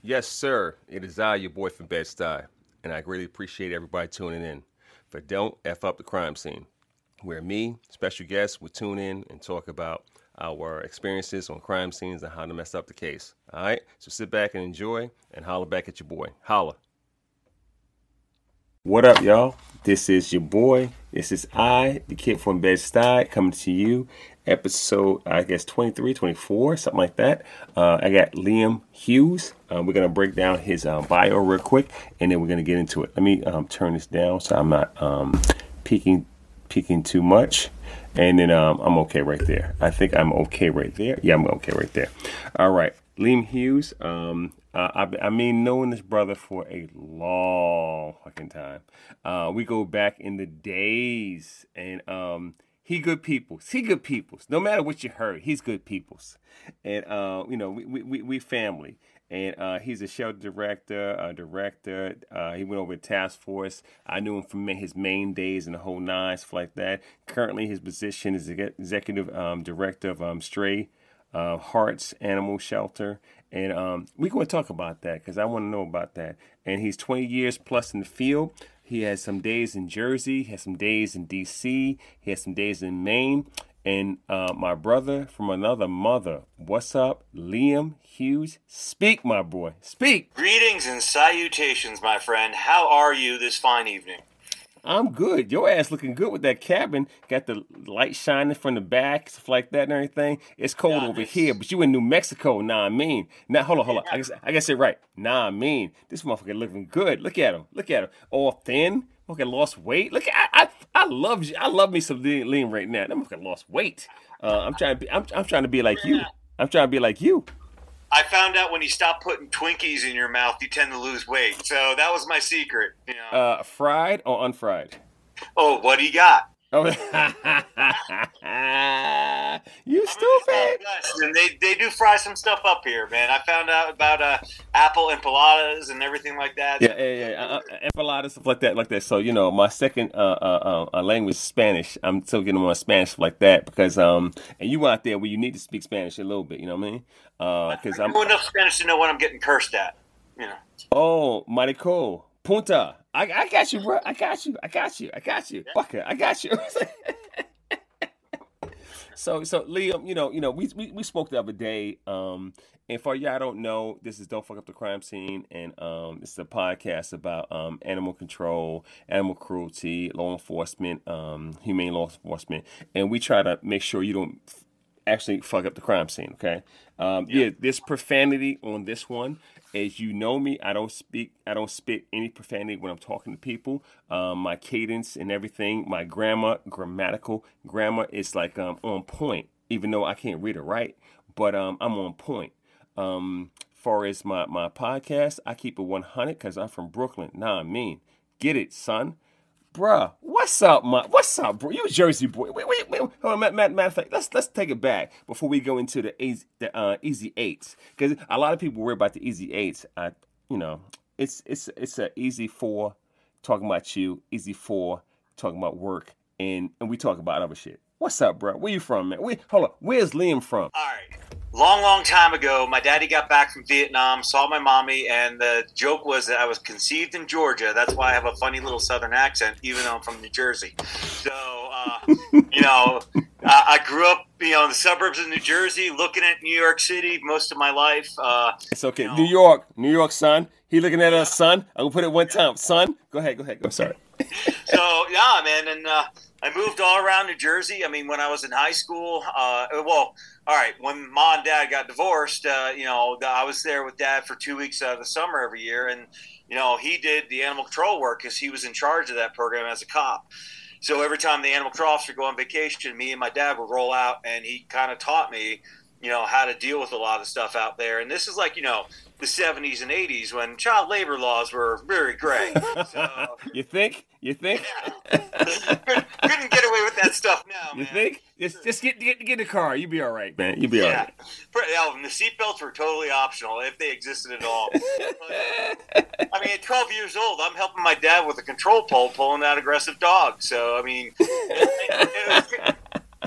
Yes, sir. It is I, your boy from Bed-Stuy, and I greatly appreciate everybody tuning in for Don't F Up the Crime Scene, where me, special guests, will tune in and talk about our experiences on crime scenes and how to mess up the case. All right? So sit back and enjoy and holler back at your boy. Holla. What up, y'all? This is your boy. This is I, the kid from Bed-Stuy, coming to you. Episode, I guess, 23, 24, something like that. I got Liam Hughes. We're going to break down his bio real quick, and then we're going to get into it. Let me turn this down so I'm not peeking too much. And then I'm okay right there. I think I'm okay right there. Yeah, I'm okay right there. All right. Liam Hughes. I mean, knowing this brother for a long fucking time. We go back in the days, and he good peoples. He good peoples. No matter what you heard, he's good peoples. And you know, we family. And he's a shelter director. He went over to task force. I knew him from his main days and the whole nine, stuff like that. Currently, his position is executive director of Stray Hearts Animal Shelter. And we're going to talk about that because I want to know about that. And he's 20 years plus in the field. He has some days in Jersey. He has some days in D.C. He has some days in Maine. And my brother from another mother. What's up, Liam Hughes? Speak, my boy. Speak. Greetings and salutations, my friend. How are you this fine evening? I'm good. Your ass looking good with that cabin. Got the light shining from the back, stuff like that and everything. It's cold over here, but you in New Mexico. Nah, I mean. Now, hold on. I guess it right. Nah, I mean. This motherfucker looking good. Look at him. All thin. Okay, lost weight. Look, I love you. I love me some lean right now. That motherfucker lost weight. I'm trying to be like you. I'm trying to be like you. I found out when you stop putting Twinkies in your mouth, you tend to lose weight. So that was my secret. You know? Fried or unfried? Oh, what do you got? Oh, you stupid. And they do fry some stuff up here, man. I found out about apple empanadas and everything like that. Yeah. Empanadas, stuff like that. So, you know, my second language is Spanish. I'm still getting on Spanish like that because, and you out there where you need to speak Spanish a little bit, you know what I mean? Because I know enough Spanish to know what I'm getting cursed at, you know. Oh, marico, punta. I got you, bro. I got you. Fucker, I got you. So Liam, you know, we spoke the other day. And for y'all don't know, this is Don't Fuck Up the Crime Scene, and this is a podcast about animal control, animal cruelty, law enforcement, humane law enforcement, and we try to make sure you don't actually fuck up the crime scene. Okay. Yeah, there's profanity on this one. As you know me, I don't spit any profanity when I'm talking to people. My cadence and everything, my grammatical grammar is like on point, even though I can't read or write, but I'm on point. Far as my podcast, I keep it 100 because I'm from Brooklyn. Nah, I mean, get it, son. Bruh, what's up, bro? You a Jersey boy. Wait. Hold on, matter of fact, let's take it back before we go into the easy eights, because a lot of people worry about the easy eights. It's a easy 4 talking about you, easy 4 talking about work, and we talk about other shit. What's up, bro? Where you from, man? Hold on, where's Liam from? All right. Long time ago, my daddy got back from Vietnam, saw my mommy, and the joke was that I was conceived in Georgia. That's why I have a funny little southern accent, even though I'm from New Jersey. So, I grew up, in the suburbs of New Jersey, looking at New York City most of my life. It's okay. New York, son. He looking at us, son. I'm going to put it one time. Son, go ahead. Go, sorry. So, yeah, man, and I moved all around New Jersey. I mean, when I was in high school, all right, when Mom and Dad got divorced, I was there with Dad for 2 weeks of the summer every year, and, he did the animal control work because he was in charge of that program as a cop. So every time the animal control officer would go on vacation, me and my dad would roll out, and he kind of taught me, how to deal with a lot of stuff out there. And this is like, the 70s and 80s when child labor laws were very gray. So, You think? pretty couldn't get away with that stuff now, man. You think? Just get in the car. You'll be all right, man. You'll be all right. And the seatbelts were totally optional if they existed at all. But, I mean, at 12 years old, I'm helping my dad with a control pole pulling that aggressive dog. So, I mean,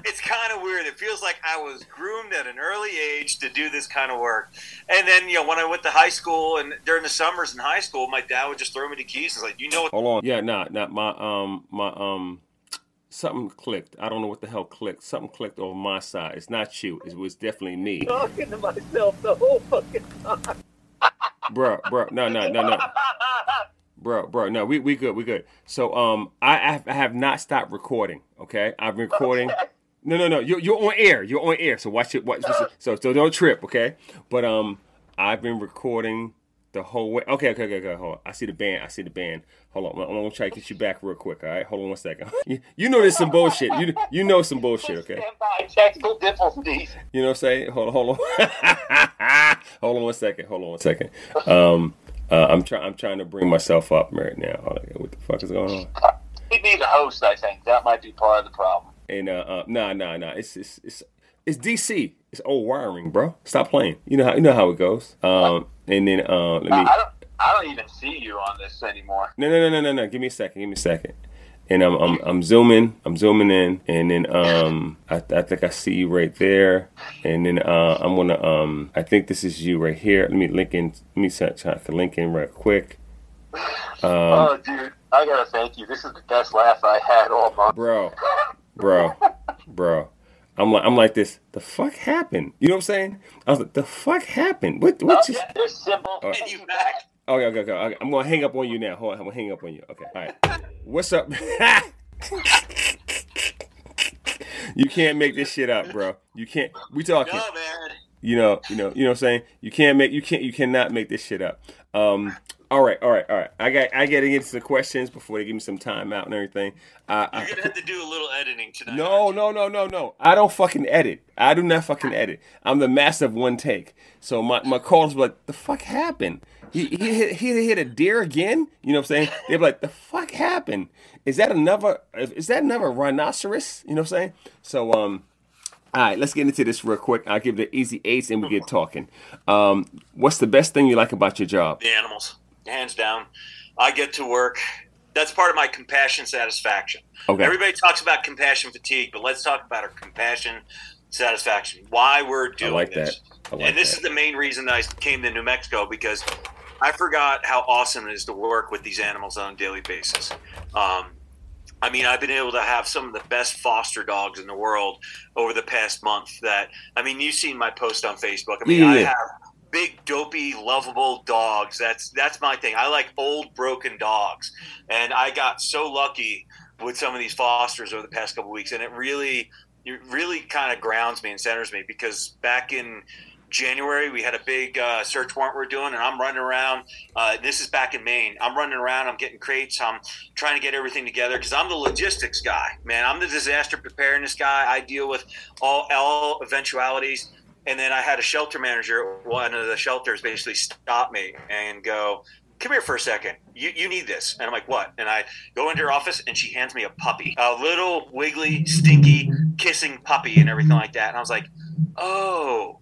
it's kind of weird. It feels like I was groomed at an early age to do this kind of work. And then, when I went to high school and during the summers in high school, my dad would just throw me the keys. He's like, what? Hold on. Yeah, my something clicked. I don't know what the hell clicked. Something clicked over my side. It's not you. It was definitely me. Talking to myself the whole fucking time. Bro. No. Bro, no, we good. So, I have not stopped recording. Okay, I've been recording. Okay. No. You're on air. You're on air. So watch it. So don't trip. Okay. But I've been recording the whole way. Okay. Hold on. I see the band. Hold on. I'm gonna try to get you back real quick. All right. Hold on 1 second. You know there's some bullshit. You know some bullshit. Okay. Stand by technical difficulties. You know what I'm saying? Hold on. Hold on 1 second. I'm trying to bring myself up right now. What the fuck is going on? He needs a host, I think. That might be part of the problem. And nah. It's DC. It's old wiring, bro. Stop playing. You know how it goes. And then let me. I don't even see you on this anymore. No. Give me a second. And I'm zooming in, and then I think I see you right there, and then I'm gonna I think this is you right here. Let me link in right quick. Oh, dude, I gotta thank you. This is the best laugh I had all month. Bro. I'm like this. The fuck happened? You know what I'm saying? I was like, the fuck happened? What just? Yeah, there's symbol. And you back. Okay. I'm gonna hang up on you now. Hold on, I'm gonna hang up on you. Okay, all right. What's up? You can't make this shit up, bro. You can't. We talking. No, man. You know what I'm saying? You cannot make this shit up. All right. I got to get into the questions before they give me some time out and everything. You're gonna have to do a little editing tonight. No. I don't fucking edit. I do not fucking edit. I'm the master of one take. So my callers were like, the fuck happened? He hit a deer again? You know what I'm saying? They're like, the fuck happened? Is that another rhinoceros? You know what I'm saying? So all right, let's get into this real quick. I'll give it an easy ace and we get talking. What's the best thing you like about your job? The animals, hands down. I get to work. That's part of my compassion satisfaction. Okay. Everybody talks about compassion fatigue, but let's talk about our compassion satisfaction. Why we're doing this. And this is the main reason that I came to New Mexico, because I forgot how awesome it is to work with these animals on a daily basis. I mean, I've been able to have some of the best foster dogs in the world over the past month. You've seen my post on Facebook. I have big, dopey, lovable dogs. That's my thing. I like old, broken dogs. And I got so lucky with some of these fosters over the past couple of weeks. And it really kind of grounds me and centers me, because back in January, we had a big search warrant we're doing, and I'm running around. This is back in Maine. I'm running around. I'm getting crates. I'm trying to get everything together because I'm the logistics guy, man. I'm the disaster preparedness guy. I deal with all eventualities. And then I had a shelter manager, one of the shelters, basically stop me and go, come here for a second. You need this. And I'm like, what? And I go into her office, and she hands me a puppy, a little wiggly, stinky, kissing puppy and everything like that. And I was like, oh,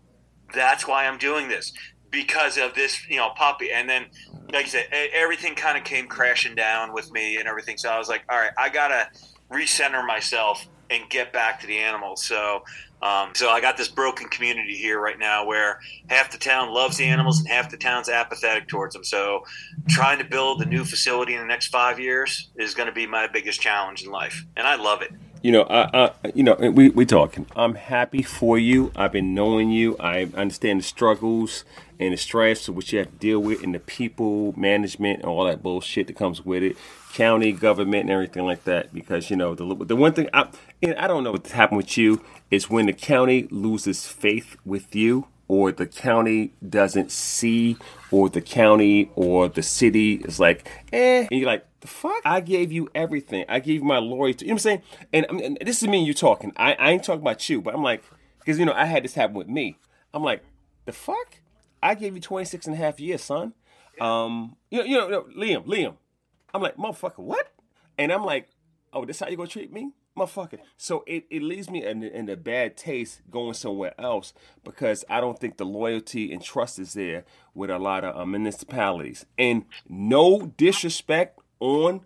that's why I'm doing this, because of this, puppy. And then, like I said, everything kind of came crashing down with me and everything. So I was like, all right, I got to recenter myself and get back to the animals. So I got this broken community here right now where half the town loves the animals and half the town's apathetic towards them. So trying to build a new facility in the next 5 years is going to be my biggest challenge in life. And I love it. We talking. I'm happy for you. I've been knowing you. I understand the struggles and the stress which you have to deal with, and the people, management, and all that bullshit that comes with it, county government, and everything like that. Because the one thing I don't know what's happened with you is when the county loses faith with you, or the county doesn't see, or the county or the city is like, and you're like, the fuck? I gave you everything. I gave you my loyalty. You know what I'm saying? And this is me and you talking. I ain't talking about you, but I'm like, because, I had this happen with me. I'm like, the fuck? I gave you 26 and a half years, son. Liam. I'm like, motherfucker, what? And I'm like, oh, this how you gonna treat me? motherfucker. So it leaves me in a bad taste going somewhere else because I don't think the loyalty and trust is there with a lot of municipalities. And no disrespect on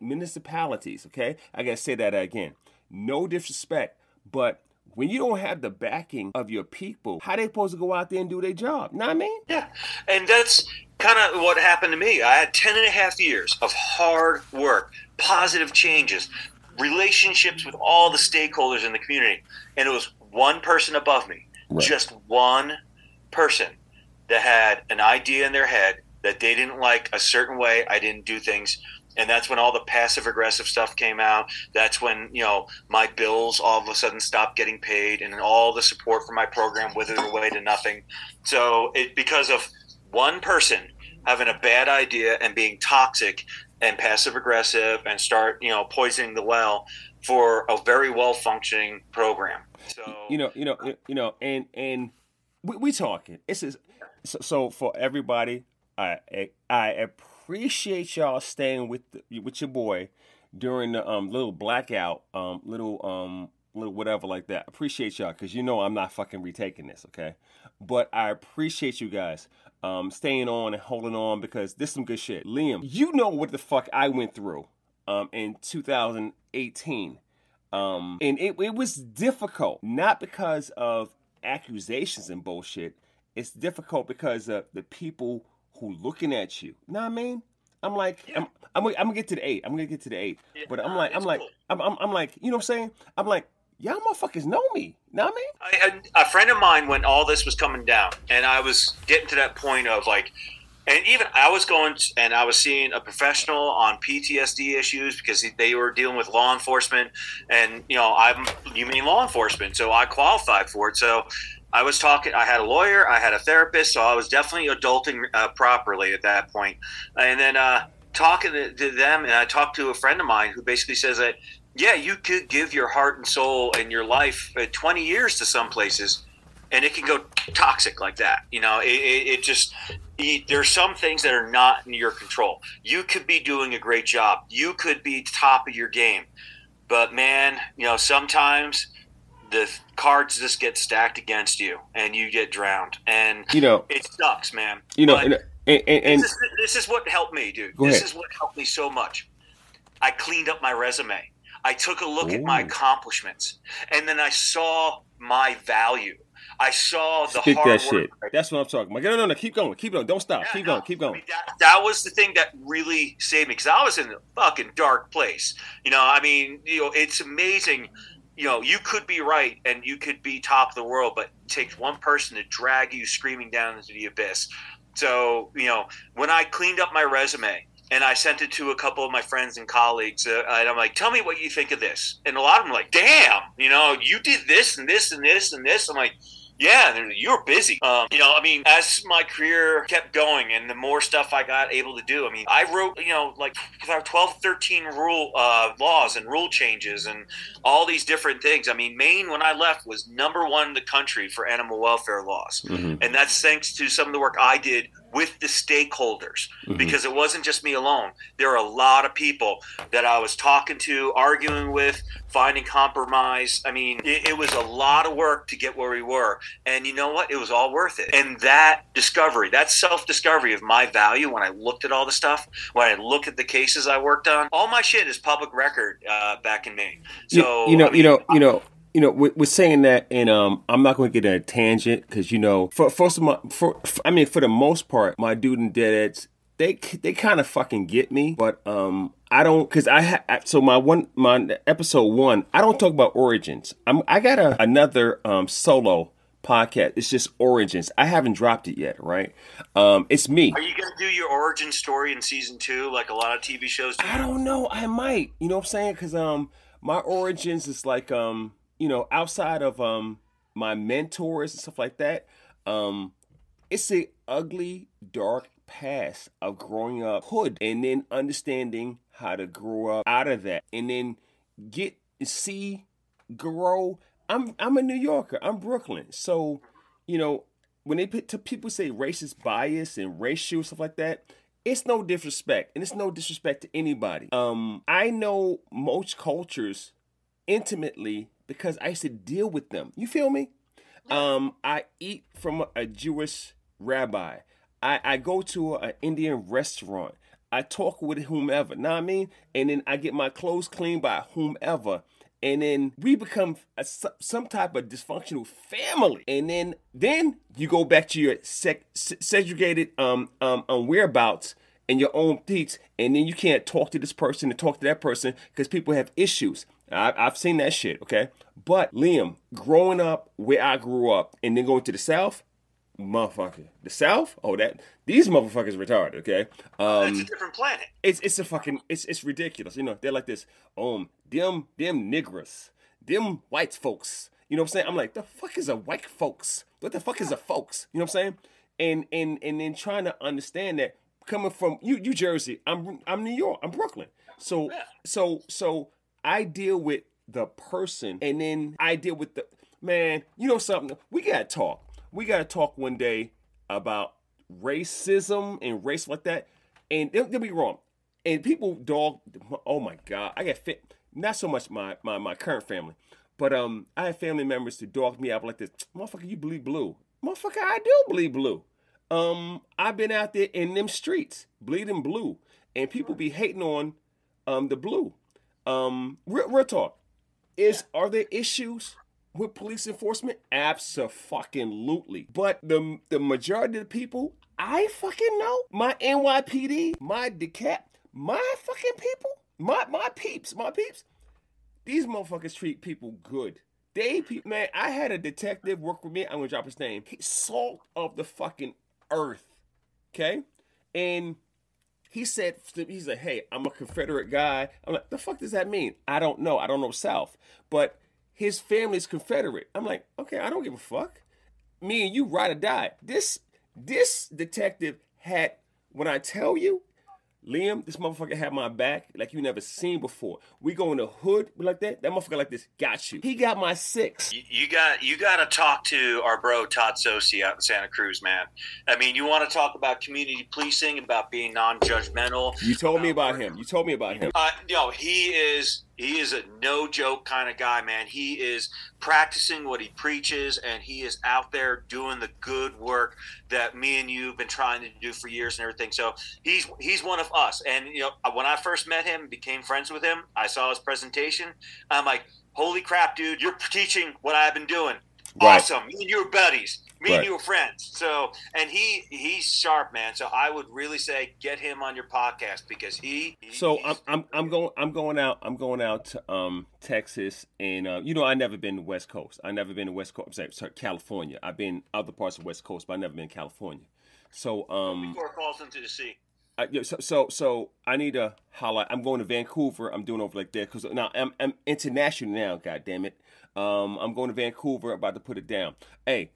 municipalities, okay? I gotta say that again. No disrespect, but when you don't have the backing of your people, how they supposed to go out there and do their job? Know what I mean? Yeah, and that's kind of what happened to me. I had 10 and a half years of hard work, positive changes, relationships with all the stakeholders in the community, and it was one person above me, just one person that had an idea in their head that they didn't like a certain way I didn't do things. And that's when all the passive aggressive stuff came out. That's when, my bills all of a sudden stopped getting paid and all the support for my program withered away to nothing. So because of one person having a bad idea and being toxic and passive aggressive and start, poisoning the well for a very well functioning program. So, and we talking. So for everybody, I appreciate y'all staying with your boy during the little blackout, little whatever like that. Appreciate y'all because I'm not fucking retaking this, okay? But I appreciate you guys staying on and holding on because this is some good shit. Liam, you know what the fuck I went through in 2018, and it was difficult, not because of accusations and bullshit. It's difficult because of the people who looking at you. Know what I mean? I'm like, yeah. I'm gonna get to the 8. I'm gonna get to the 8. Yeah, but I'm like, you know what I'm saying? I'm like, y'all motherfuckers know me. Know what I mean? I had a friend of mine when all this was coming down, and I was getting to that point of like, and even I was going and I was seeing a professional on PTSD issues because they were dealing with law enforcement, and I'm humane law enforcement, so I qualified for it. So I was talking, I had a lawyer, I had a therapist, so I was definitely adulting properly at that point. And then talking to them, and I talked to a friend of mine who basically says that, yeah, you could give your heart and soul and your life 20 years to some places, and it can go toxic like that. There's some things that are not in your control. You could be doing a great job. You could be top of your game. But man, sometimes the cards just get stacked against you and you get drowned, and it sucks, man. This is what helped me, dude. This is what helped me so much. I cleaned up my resume. I took a look at my accomplishments, and then I saw my value. I saw the hard that work. Shit. That's what I'm talking about. No, keep going. Don't stop. Yeah, keep going. I mean, that was the thing that really saved me because I was in a fucking dark place. It's amazing. You could be right and you could be top of the world, but it takes one person to drag you screaming down into the abyss. So, when I cleaned up my resume and I sent it to a couple of my friends and colleagues, and I'm like, tell me what you think of this. And a lot of them are like, damn, you did this and this and this and this. I'm like, yeah, you're busy. As my career kept going and the more stuff I got able to do, I wrote, like 12, 13 rule laws and rule changes and all these different things. Maine, when I left, was #1 in the country for animal welfare laws. Mm-hmm. And that's thanks to some of the work I did with the stakeholders, because it wasn't just me alone. There were a lot of people that I was talking to, arguing with, finding compromise. It was a lot of work to get where we were. And you know what? It was all worth it. And that discovery, that self-discovery of my value when I looked at all the stuff, when I looked at the cases I worked on, all my shit is public record back in Maine. So, we're saying that, and I'm not going to get in a tangent because for the most part, my dude and deadettes, they kind of fucking get me, but I don't, because my episode 1, I don't talk about origins. I got another solo podcast. It's just origins. I haven't dropped it yet, right? It's me. Are you gonna do your origin story in season 2 like a lot of TV shows do? I don't know. I might. You know what I'm saying? Because my origins is like outside of my mentors and stuff like that, it's a ugly, dark past of growing up hood and then understanding how to grow up out of that and then grow. I'm a New Yorker. I'm Brooklyn. So, when people say racist bias and racial stuff like that, it's no disrespect, and it's no disrespect to anybody. I know most cultures intimately because I used to deal with them. You feel me? I eat from a Jewish rabbi. I go to an Indian restaurant. I talk with whomever. Know what I mean? And then I get my clothes cleaned by whomever. And then we become some type of dysfunctional family. And then you go back to your segregated whereabouts and your own deets, and then you can't talk to this person and talk to that person because people have issues. I've seen that shit, okay? But Liam, growing up where I grew up and then going to the South, motherfucker, the South? Oh, these motherfuckers retarded, okay? It's a different planet. It's a fucking it's ridiculous. You know, they're like this. Them niggers, them white folks. You know what I'm saying? I'm like, the fuck is a white folks? What the fuck is a folks? You know what I'm saying? And then trying to understand that coming from you Jersey, I'm New York, I'm Brooklyn. So I deal with the person, and then I deal with the man. You know something? We gotta talk. We gotta talk one day about racism and race like that. And don't get me wrong. And people dog. Oh my God, I get fit. Not so much my current family, but I have family members to dog me out like this. Motherfucker, you bleed blue. Motherfucker, I do bleed blue. I've been out there in them streets bleeding blue, and people be hating on the blue. Real talk. Are there issues with police enforcement? Absolutely. But the majority of the people I fucking know, my NYPD, my DeKalb, my fucking people, my peeps, these motherfuckers treat people good. Man, I had a detective work with me. I'm gonna drop his name. He's salt of the fucking earth. Okay? And he's like, hey, I'm a Confederate guy. I'm like, the fuck does that mean? I don't know. I don't know South. But his family's Confederate. I'm like, okay, I don't give a fuck. Me and you ride or die. This detective had, when I tell you, Liam, this motherfucker had my back like you never seen before. We go in the hood like that. That motherfucker like this got you. He got my 6. You got to talk to our bro Todd Sosi out in Santa Cruz, man. I mean, you want to talk about community policing, about being non-judgmental. You told me about him. He is a no joke kind of guy, man. He is practicing what he preaches, and he is out there doing the good work that me and you have been trying to do for years and everything. So he's one of us. And you know, when I first met him, became friends with him, I saw his presentation. I'm like, holy crap, dude! You're teaching what I've been doing. Right. Awesome. Me and you are buddies. Me and you are friends. So, and he's sharp, man. So I would really say get him on your podcast because I'm going out to Texas, and you know, I never been to West Coast. I'm sorry, California. I've been other parts of West Coast, but I've never been to California. So before it falls into the sea. So I need to highlight. I'm going to Vancouver. I'm doing over like that because now I'm international now. God damn it. I'm going to Vancouver. About to put it down. Hey,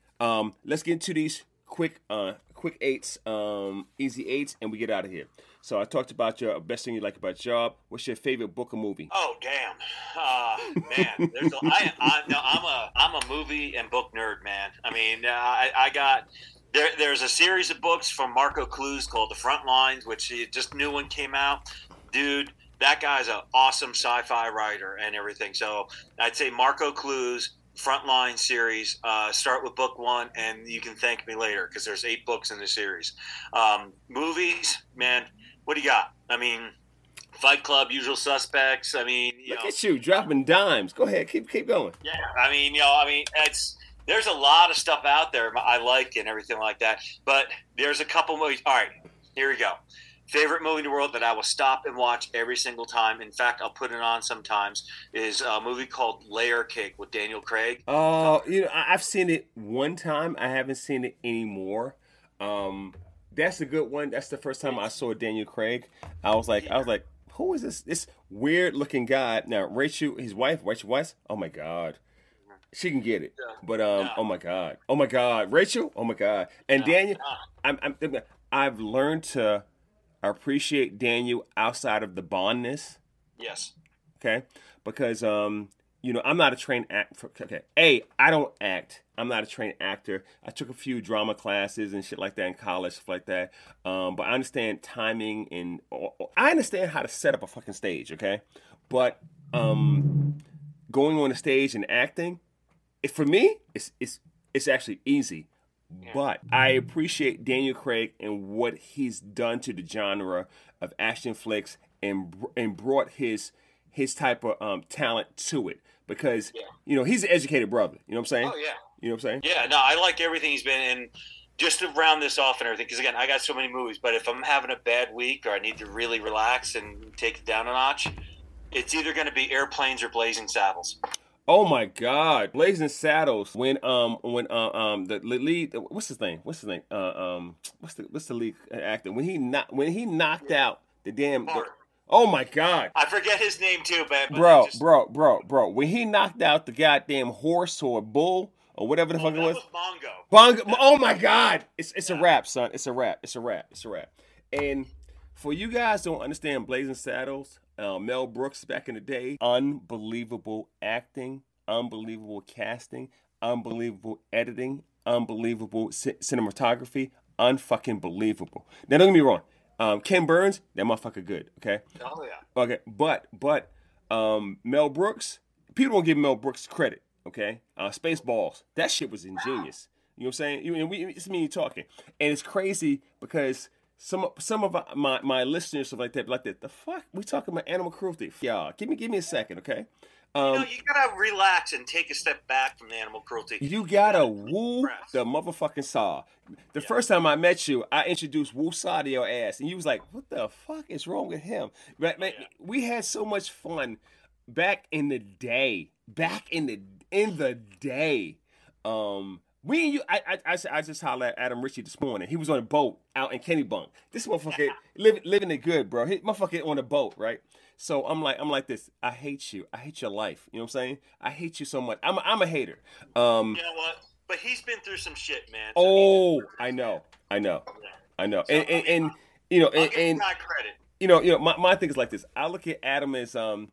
let's get into these quick 8s, easy 8s, and we get out of here. So I talked about your best thing you like about your job. What's your favorite book or movie? Oh damn, man! I'm a movie and book nerd, man. I mean, I got. There's a series of books from Marco Clues called The Front Lines, which just new one came out. Dude, that guy's an awesome sci-fi writer and everything. So I'd say Marco Clues, Frontline series. Start with book 1, and you can thank me later because there's 8 books in the series. Movies, man, what do you got? I mean, Fight Club, Usual Suspects. I mean, look at you dropping dimes. Go ahead, keep going. Yeah, I mean, there's a lot of stuff out there I like and everything like that. But there's a couple movies. All right, here we go. Favorite movie in the world that I will stop and watch every single time. In fact, I'll put it on sometimes. Is a movie called Layer Cake with Daniel Craig. Oh, I've seen it one time. I haven't seen it anymore. That's a good one. That's the first time I saw Daniel Craig. I was like, who is this? This weird looking guy. Now, Rachel Weisz. Oh my God. She can get it, but oh my God, Rachel, oh my God, and Daniel, I've learned to appreciate Daniel outside of the Bondness. Yes. Okay, because I'm not a trained actor. Okay, I don't act. I'm not a trained actor. I took a few drama classes and shit like that in college, stuff like that. But I understand timing and I understand how to set up a fucking stage. Okay, but going on the stage and acting, for me, it's actually easy. But I appreciate Daniel Craig and what he's done to the genre of action flicks and brought his type of talent to it, because he's an educated brother. You know what I'm saying? Oh yeah. You know what I'm saying? Yeah. No, I like everything he's been in. Just to round this off and everything, because again, I got so many movies. But if I'm having a bad week or I need to really relax and take it down a notch, it's either going to be Airplanes or Blazing Saddles. Oh my God, Blazing Saddles. When the lead, what's his name? What's the lead actor? When he knocked out the damn. Oh my God. I forget his name too, but bro. When he knocked out the goddamn horse or bull or whatever the fuck it was. Bongo. Oh my God. It's a wrap, son. It's a wrap. And for you guys who don't understand Blazing Saddles, Mel Brooks back in the day, unbelievable acting, unbelievable casting, unbelievable editing, unbelievable cinematography, unfucking believable. Now don't get me wrong, Ken Burns, that motherfucker good, okay? Oh yeah. Okay, but Mel Brooks, people don't give Mel Brooks credit, okay? Spaceballs, that shit was ingenious. You know what I'm saying? It's me talking, and it's crazy because some of my listeners stuff like that, the fuck we talking about animal cruelty? Y'all, give me a second, okay? You gotta relax and take a step back from the animal cruelty. You gotta woo the motherfucking saw. The first time I met you, I introduced Woo Saw to your ass, and you was like, "What the fuck is wrong with him?" Right, man, we had so much fun back in the day. Me and you, I just hollered at Adam Ritchie this morning. He was on a boat out in Kennebunk. This motherfucker living it good, bro. He motherfucker on a boat, right? So I'm like this. I hate you. I hate your life. You know what I'm saying? I hate you so much. I'm a hater. You know what? But he's been through some shit, man. So I know. So, and you know, I'll give my credit. You know, my thing is like this. I look at Adam as and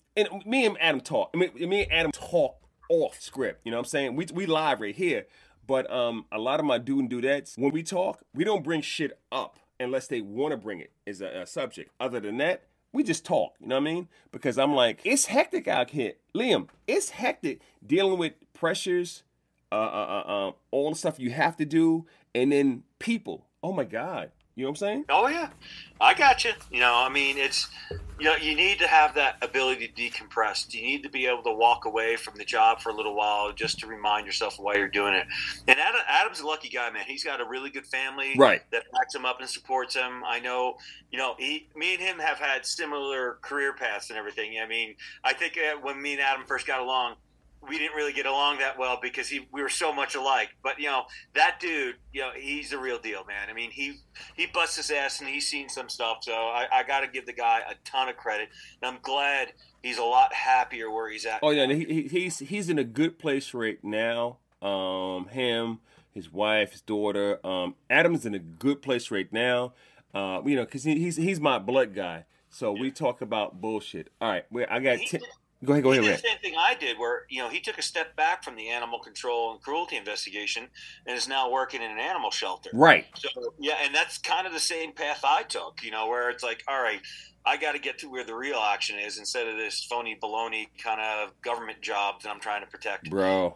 me and Adam talk. Me and Adam talk off script. You know what I'm saying? We live right here. But a lot of my dudettes, when we talk, we don't bring shit up unless they want to bring it as a subject. Other than that, we just talk. You know what I mean? Because I'm like, it's hectic out here, Liam. It's hectic dealing with pressures, all the stuff you have to do, and then people. Oh my God. You know what I'm saying? Oh yeah, I got you. You know, I mean, it's, you know, you need to have that ability to decompress. You need to be able to walk away from the job for a little while just to remind yourself why you're doing it. And Adam's a lucky guy, man. He's got a really good family that backs him up and supports him. I know, you know, me and him have had similar career paths and everything. I mean, I think when me and Adam first got along, we didn't really get along that well because we were so much alike. But, you know, that dude, you know, he's the real deal, man. I mean, he busts his ass and he's seen some stuff. So I got to give the guy a ton of credit. And I'm glad he's a lot happier where he's at. Oh, yeah. He's in a good place right now. Him, his wife, his daughter. Adam's in a good place right now. You know, because he's my blood guy. So we talk about bullshit. All right. I got 10. Go ahead. He did the same thing I did, where, you know, he took a step back from the animal control and cruelty investigation and is now working in an animal shelter. Right. So yeah, and that's kind of the same path I took. You know, where it's like, all right, I got to get to where the real action is instead of this phony baloney kind of government job that I'm trying to protect. Bro.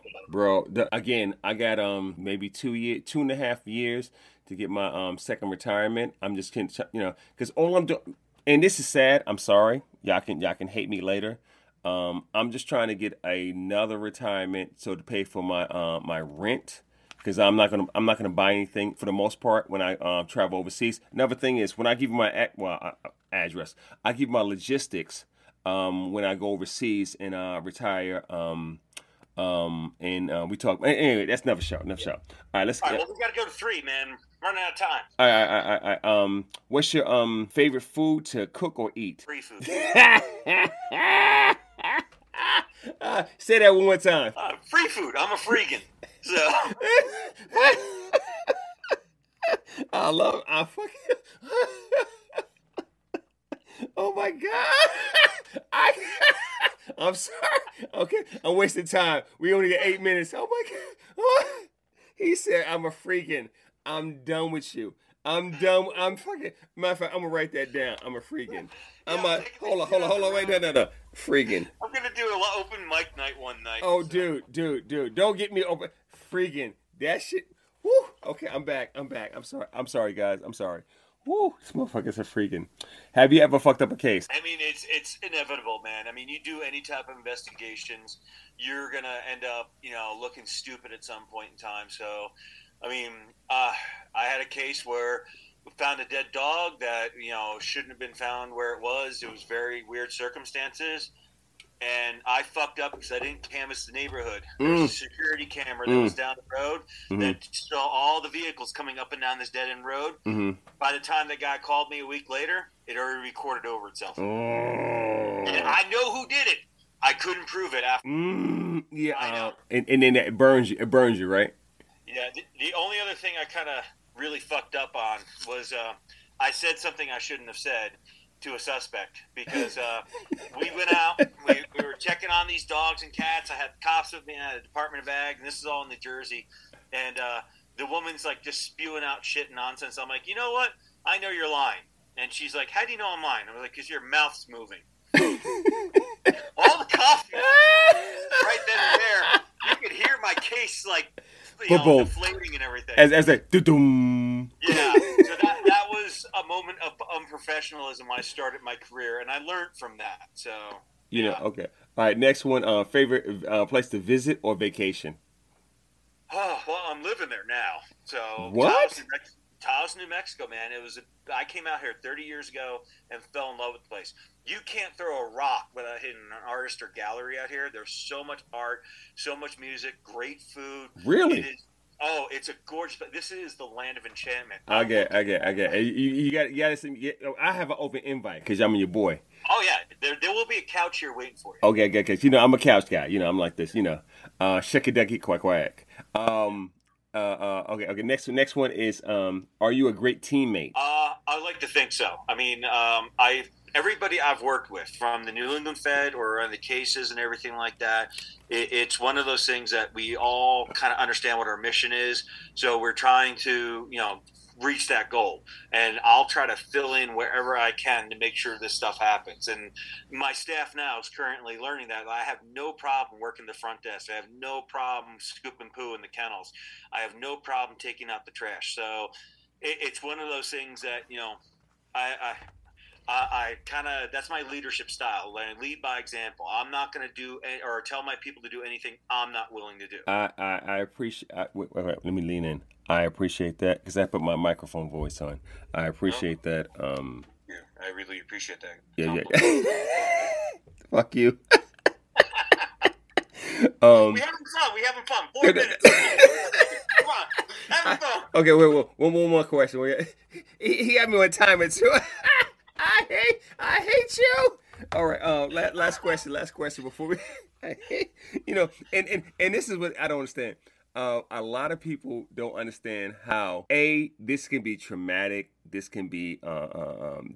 Again, I got maybe 2.5 years to get my second retirement. I'm just kidding, you know, because all I'm doing, and this is sad. I'm sorry. Y'all can hate me later. I'm just trying to get another retirement so to pay for my rent, because I'm not gonna buy anything for the most part when I travel overseas. Another thing is, when I give you my address, I give my logistics when I go overseas and retire. And we talk. Anyway, that's another show. All right, let's. All right, well, we got to go to 3, man. Running out of time. All right. What's your favorite food to cook or eat? Free food. Say that one more time. Free food. I'm a freegan. So. I love it. I fucking. Oh my God. I'm sorry. Okay, I'm wasting time. We only got 8 minutes. Oh my God. He said, I'm a freaking. I'm done with you. I'm dumb. I'm fucking. Matter of fact, I'm gonna write that down. I'm a freaking. Hold on. Wait, no. Freaking. I'm gonna do an open mic night one night. Oh, so. dude, don't get me open. Freaking that shit. Woo. Okay, I'm back. I'm sorry, guys. I'm sorry. Woo, this motherfucker's a freaking. Have you ever fucked up a case? I mean, it's inevitable, man. I mean, you do any type of investigations, you're gonna end up, looking stupid at some point in time. So, I mean, I had a case where we found a dead dog that shouldn't have been found where it was. It was very weird circumstances. And I fucked up because I didn't canvass the neighborhood. There was a security camera that was down the road that saw all the vehicles coming up and down this dead-end road. By the time the guy called me a week later, it already recorded over itself. And I know who did it. I couldn't prove it after. Yeah, I know. And then it burns you. It burns you, right? Yeah. The only other thing I kind of really fucked up on was I said something I shouldn't have said to a suspect because we went out, we were checking on these dogs and cats. I had cops with me, I had a Department of Ag, and this is all in New Jersey. And the woman's like just spewing out shit and nonsense. I'm like, you know what? I know you're lying. And she's like, how do you know I'm lying? I'm like, because your mouth's moving. All the cops right then and there, you could hear my case like deflating and everything. As like, doo-doom. Yeah, so that was a moment of unprofessionalism when I started my career, and I learned from that. So okay. All right, next one. Favorite place to visit or vacation? Oh well, I'm living there now. So what? Taos, New Mexico, man. I came out here 30 years ago and fell in love with the place. You can't throw a rock without hitting an artist or gallery out here. There's so much art, so much music, great food. Really? It's a gorgeous place. This is the land of enchantment. I get. You got. I have an open invite because I'm your boy. Oh yeah, there will be a couch here waiting for you. Okay, because I'm a couch guy. I'm like this. Shucky quack quack. Okay. Next one is are you a great teammate? I like to think so. I mean, everybody I've worked with, from the New England Fed or on the cases and everything like that, it's one of those things that we all kind of understand what our mission is. So we're trying to, reach that goal. And I'll try to fill in wherever I can to make sure this stuff happens. And my staff now is currently learning that. I have no problem working the front desk. I have no problem scooping poo in the kennels. I have no problem taking out the trash. So it's one of those things that, I kind of, that's my leadership style. I lead by example. I'm not going to do or tell my people to do anything I'm not willing to do. I appreciate. Wait, let me lean in. I appreciate that because I put my microphone voice on. I appreciate that. Yeah, I really appreciate that. Yeah. Fuck you. We having fun. 4 minutes. Come on, having fun. Okay, wait. One more question. He got me on timer too. I hate you. All right. Last question before we. And this is what I don't understand. A lot of people don't understand how this can be traumatic. This can be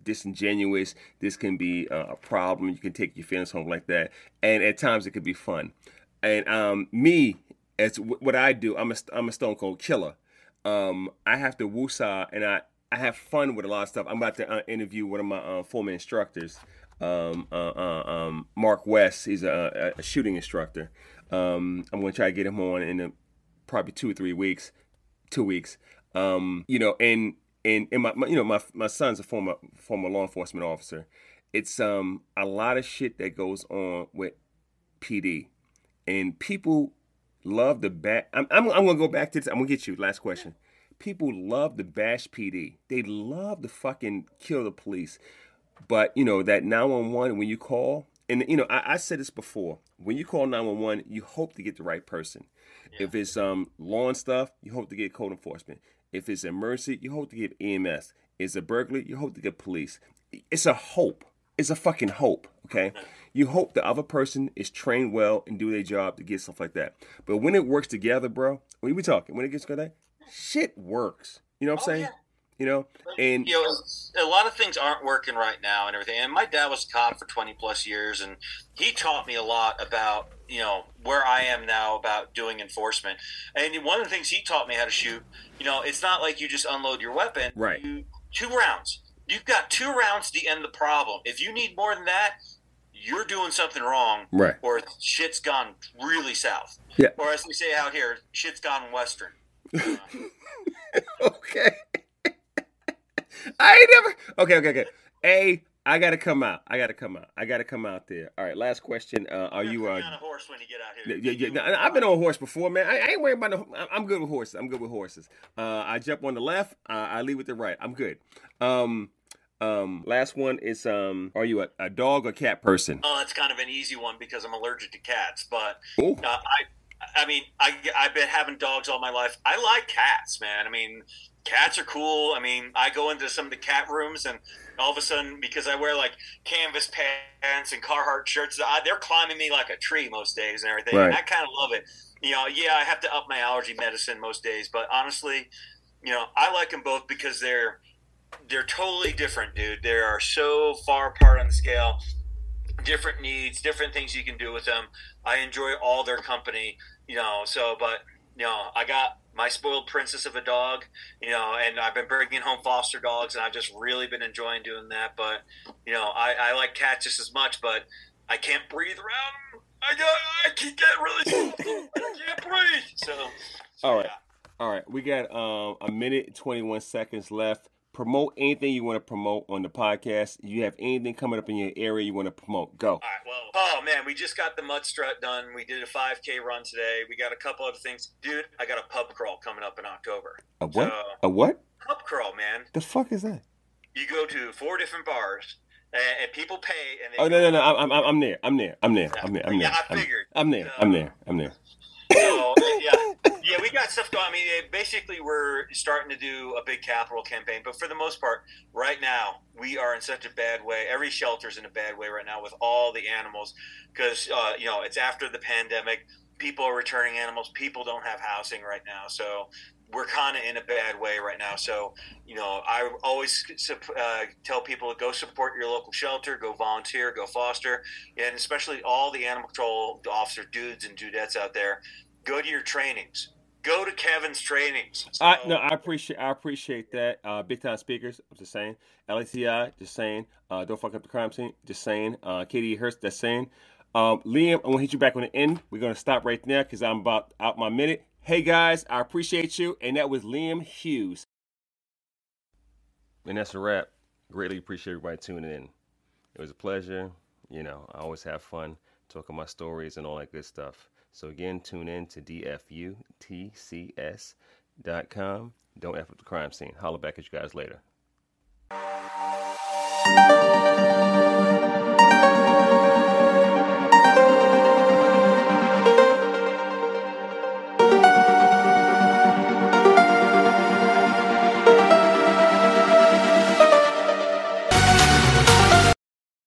disingenuous. This can be a problem. You can take your feelings home like that. And at times it could be fun. And me, as what I do, I'm a stone cold killer. I have to woosah, and I have fun with a lot of stuff. I'm about to interview one of my former instructors, Mark West. He's a shooting instructor. I'm going to try to get him on in probably 2 or 3 weeks. 2 weeks. And my son's a former law enforcement officer. It's a lot of shit that goes on with PD, and people love the bash. I'm going to go back to this. I'm going to get you. Last question. People love to bash PD. They love to fucking kill the police. But, that 911, when you call, and, I said this before. When you call 911, you hope to get the right person. Yeah. If it's law and stuff, you hope to get code enforcement. If it's emergency, you hope to get EMS. It's a burglary, you hope to get police. It's a hope. It's a fucking hope, okay? You hope the other person is trained well and do their job to get stuff like that. But when it works together, bro, when it gets together, shit works. You know what I'm saying? Yeah. And a lot of things aren't working right now and everything. And my dad was a cop for 20 plus years, and he taught me a lot about where I am now about doing enforcement. And one of the things he taught me how to shoot, it's not like you just unload your weapon. Right. 2 rounds. You've got 2 rounds to end the problem. If you need more than that, you're doing something wrong. Right. Or shit's gone really south. Yeah. Or as we say out here, shit's gone western. Okay. I ain't never. Okay. I gotta come out. I gotta come out there. All right. Last question. Are you on a horse when you get out here? Yeah. I've been on a horse before, man. I ain't worried about no. I'm good with horses. I jump on the left. I leave with the right. I'm good. Last one is are you a dog or cat person? Oh, that's kind of an easy one because I'm allergic to cats. But Ooh. I've been having dogs all my life. I like cats, man. I mean, cats are cool. I mean, I go into some of the cat rooms and all of a sudden, because I wear like canvas pants and Carhartt shirts, they're climbing me like a tree most days and everything. Right. And I kind of love it. I have to up my allergy medicine most days, but honestly, I like them both because they're totally different, dude. They are so far apart on the scale. Different needs, different things you can do with them. I enjoy all their company, I got my spoiled princess of a dog, and I've been bringing home foster dogs, and I've just really been enjoying doing that. But, I like cats just as much, but I can't breathe around them. I can get really, I can't breathe. So all right. Yeah. All right. We got a minute and 21 seconds left. Promote anything you want to promote on the podcast. You have anything coming up in your area you want to promote? Go. All right, well, man, we just got the mud strut done. We did a 5K run today. We got a couple other things. Dude, I got a pub crawl coming up in October. A what? A what? Pub crawl, man. The fuck is that? You go to 4 different bars, and people pay. And oh, no. I'm there. Yeah, I figured. I'm there. So, yeah, we got stuff going. I mean, basically, we're starting to do a big capital campaign. But for the most part, right now, we are in such a bad way. Every shelter's in a bad way right now with all the animals because, it's after the pandemic. People are returning animals. People don't have housing right now. So we're kind of in a bad way right now. So, I always tell people to go support your local shelter, go volunteer, go foster, and especially all the animal control officer dudes and dudettes out there. Go to your trainings. Go to Kevin's trainings. So, I appreciate that. Big time speakers. I'm just saying. LATI. Just saying. Don't fuck up the crime scene. Just saying. Katie Hurst. That's saying. Liam, I'm gonna hit you back on the end. We're gonna stop right there because I'm about out my minute. Hey guys, I appreciate you, and that was Liam Hughes. And that's a wrap. Greatly appreciate everybody tuning in. It was a pleasure. I always have fun talking my stories and all that good stuff. So again, tune in to dfutcs.com. Don't F up the crime scene. Holla back at you guys later.